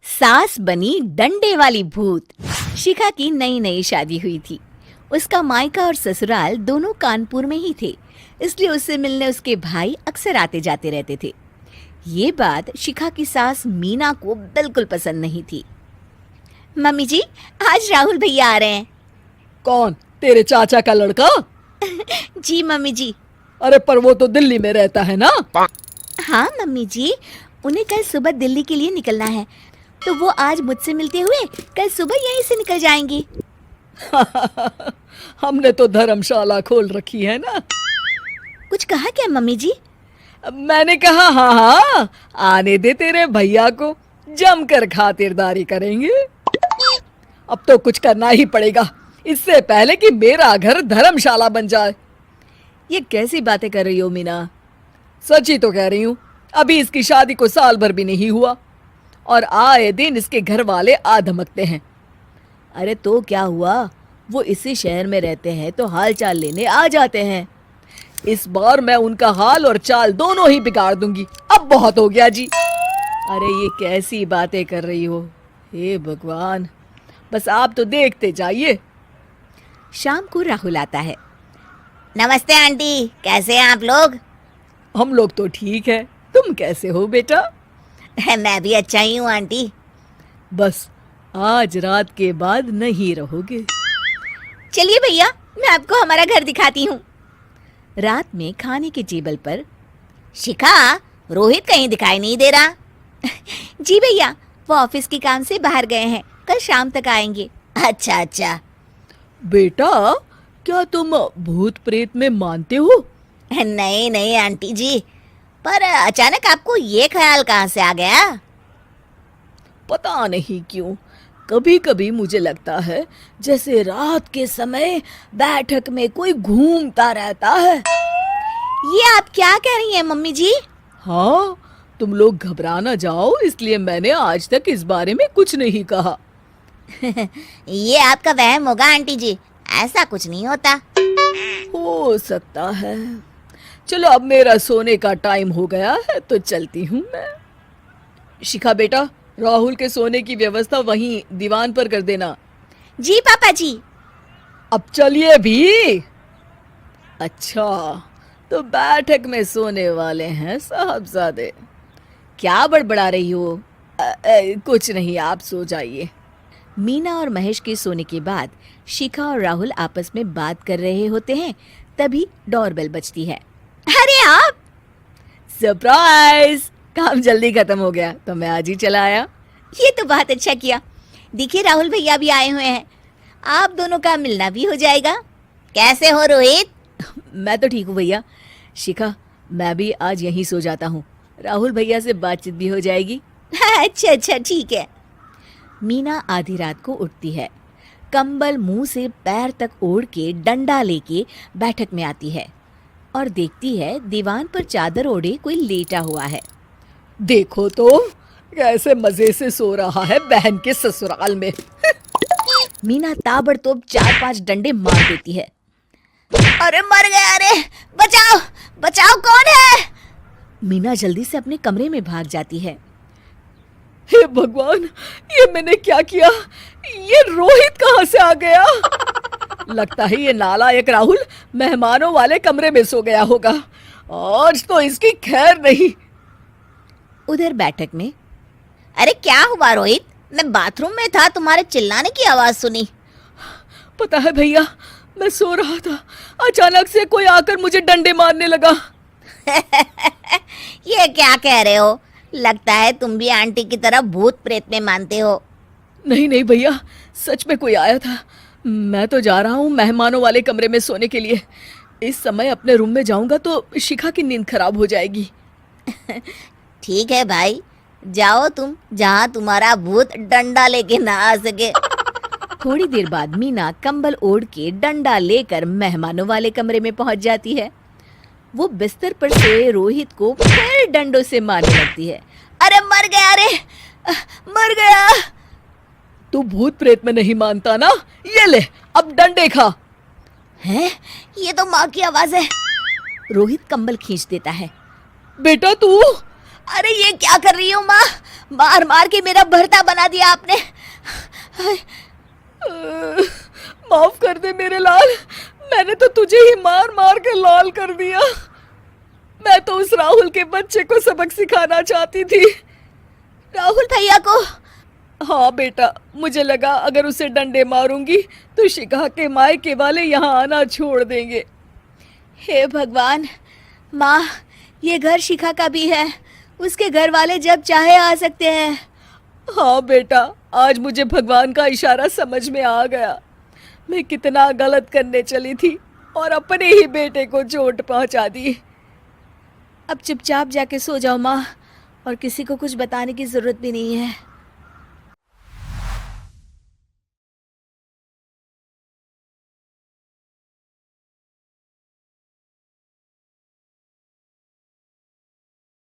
सास बनी डंडे वाली भूत। शिखा की नई नई शादी हुई थी। उसका मायका और ससुराल दोनों कानपुर में ही थे, इसलिए उससे मिलने उसके भाई अक्सर आते जाते रहते थे। ये बात शिखा की सास मीना को बिल्कुल पसंद नहीं थी। मम्मी जी, आज राहुल भैया आ रहे हैं। कौन, तेरे चाचा का लड़का? जी मम्मी जी। अरे पर वो तो दिल्ली में रहता है ना? हाँ मम्मी जी, उन्हें कल सुबह दिल्ली के लिए निकलना है, तो वो आज मुझसे मिलते हुए कल सुबह यहीं से निकल जाएंगी। हमने तो धर्मशाला खोल रखी है ना। कुछ कहा क्या मम्मी जी? मैंने कहा हाँ हाँ, आने दे तेरे भैया को, जमकर खातिरदारी करेंगे। अब तो कुछ करना ही पड़ेगा, इससे पहले कि मेरा घर धर्मशाला बन जाए। ये कैसी बातें कर रही हो मीना? सच ही तो कह रही हूँ। अभी इसकी शादी को साल भर भी नहीं हुआ और आए दिन इसके घर वाले आ धमकते हैं। अरे तो क्या हुआ, वो इसी शहर में रहते हैं तो हाल चाल लेने आ जाते हैं। इस बार मैं उनका हाल और चाल दोनों ही बिगाड़ दूंगी। अब बहुत हो गया जी। अरे ये कैसी बातें कर रही हो? हे भगवान, बस आप तो देखते जाइए। शाम को राहुल आता है। नमस्ते आंटी, कैसे हैं आप लोग? हम लोग तो ठीक है, तुम कैसे हो बेटा? मैं भी अच्छा ही हूँ आंटी। बस आज रात के बाद नहीं रहोगे। चलिए भैया, मैं आपको हमारा घर दिखाती हूँ। रात में खाने के टेबल पर शिखा, रोहित कहीं दिखाई नहीं दे रहा। जी भैया, वो ऑफिस के काम से बाहर गए हैं, कल शाम तक आएंगे। अच्छा अच्छा। बेटा, क्या तुम भूत प्रेत में मानते हो? नहीं नहीं आंटी जी, पर अचानक आपको ये ख्याल कहाँ से आ गया? पता नहीं क्यों, कभी कभी मुझे लगता है जैसे रात के समय बैठक में कोई घूमता रहता है। ये आप क्या कह रही हैं मम्मी जी? हाँ, तुम लोग घबरा ना जाओ, इसलिए मैंने आज तक इस बारे में कुछ नहीं कहा। ये आपका वहम होगा आंटी जी, ऐसा कुछ नहीं होता। हो सकता है। चलो अब मेरा सोने का टाइम हो गया है तो चलती हूँ मैं। शिखा बेटा, राहुल के सोने की व्यवस्था वहीं दीवान पर कर देना। जी पापा जी। अब चलिए भी। अच्छा, तो बैठक में सोने वाले हैं साहबजादे। क्या बड़बड़ा रही हो? कुछ नहीं, आप सो जाइए। मीना और महेश के सोने के बाद शिखा और राहुल आपस में बात कर रहे होते हैं, तभी डोरबेल बजती है। अरे आप! सरप्राइज! काम जल्दी खत्म हो गया तो मैं आज ही चला आया। ये तो बहुत अच्छा किया। देखिए राहुल भैया भी आए हुए हैं, आप दोनों का मिलना भी हो जाएगा। कैसे हो रोहित? मैं तो ठीक हूँ भैया। शिखा, मैं भी आज यहीं सो जाता हूँ, राहुल भैया से बातचीत भी हो जाएगी। अच्छा अच्छा ठीक है। मीना आधी रात को उठती है, कंबल मुंह से पैर तक ओढ़ के डंडा लेके बैठक में आती है और देखती है दीवान पर चादर ओढ़े कोई लेटा हुआ है। देखो तो कैसे मजे से सो रहा है बहन के ससुराल में। मीना ताबड़तोड़ 4-5 डंडे मार देती है। अरे मर गया, अरे बचाओ बचाओ, कौन है? मीना जल्दी से अपने कमरे में भाग जाती है। हे भगवान, ये मैंने क्या किया? ये रोहित कहाँ से आ गया? लगता है ये नालायक राहुल मेहमानों वाले कमरे में सो गया होगा। आज तो इसकी खैर नहीं। उधर बैठक में, अरे क्या हुआ रोहित? मैं बाथरूम में था, तुम्हारे चिल्लाने की आवाज सुनी। पता है भैया, मैं सो रहा था, अचानक से कोई आकर मुझे डंडे मारने लगा। ये क्या कह रहे हो? लगता है तुम भी आंटी की तरह भूत प्रेत में मानते हो। नहीं नहीं भैया, सच में कोई आया था। मैं तो जा रहा हूँ मेहमानों वाले कमरे में सोने के लिए। इस समय अपने रूम में जाऊंगा तो शिखा की नींद खराब हो जाएगी। ठीक है भाई, जाओ तुम, जहाँ तुम्हारा भूत डंडा लेके ना आ सके। थोड़ी देर बाद मीना कंबल ओढ़ के डंडा लेकर मेहमानों वाले कमरे में पहुंच जाती है। वो बिस्तर पर सोए रोहित को फिर डंडों से मारने लगती है। अरे मर गया, अरे मर गया। तू भूत प्रेत में नहीं मानता ना? ये ले, अब डंडे खा। हैं? ये तो माँ की आवाज है। रोहित कंबल खींच देता है। बेटा तू अरे ये क्या कर रही हो माँ? मार मार के मेरा भरता बना दिया आपने। माफ कर दे मेरे लाल, मैंने तो तुझे ही मार मार के लाल कर दिया। मैं तो उस राहुल के बच्चे को सबक सिखाना चाहती थी। राहुल भैया को? हाँ बेटा, मुझे लगा अगर उसे डंडे मारूंगी तो शिखा के मायके वाले यहाँ आना छोड़ देंगे। हे भगवान, माँ ये घर शिखा का भी है, उसके घर वाले जब चाहे आ सकते हैं। हाँ बेटा, आज मुझे भगवान का इशारा समझ में आ गया। मैं कितना गलत करने चली थी और अपने ही बेटे को चोट पहुंचा दी। अब चुपचाप जाके सो जाओ माँ, और किसी को कुछ बताने की जरूरत भी नहीं है।